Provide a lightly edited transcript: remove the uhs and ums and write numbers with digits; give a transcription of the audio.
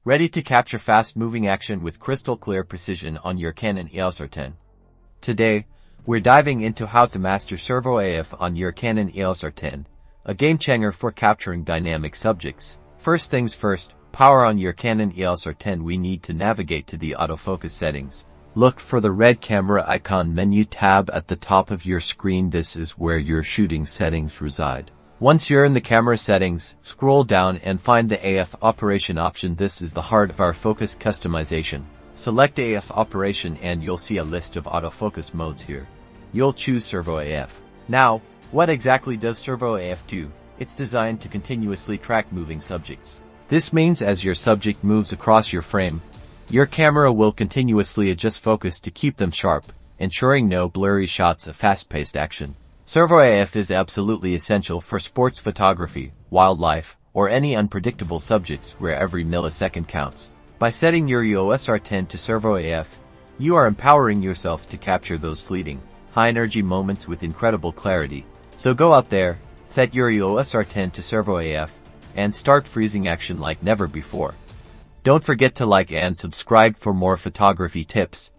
Ready to capture fast-moving action with crystal-clear precision on your Canon EOS R10. Today, we're diving into how to master Servo AF on your Canon EOS R10, a game-changer for capturing dynamic subjects. First things first, power on your Canon EOS R10. We need to navigate to the autofocus settings. Look for the red camera icon menu tab at the top of your screen. This is where your shooting settings reside. Once you're in the camera settings, scroll down and find the AF operation option. This is the heart of our focus customization. Select AF operation and you'll see a list of autofocus modes here. You'll choose Servo AF. Now, what exactly does Servo AF do? It's designed to continuously track moving subjects. This means as your subject moves across your frame, your camera will continuously adjust focus to keep them sharp, ensuring no blurry shots of fast-paced action. Servo AF is absolutely essential for sports photography, wildlife, or any unpredictable subjects where every millisecond counts. By setting your EOS R10 to Servo AF, you are empowering yourself to capture those fleeting, high-energy moments with incredible clarity. So go out there, set your EOS R10 to Servo AF, and start freezing action like never before. Don't forget to like and subscribe for more photography tips.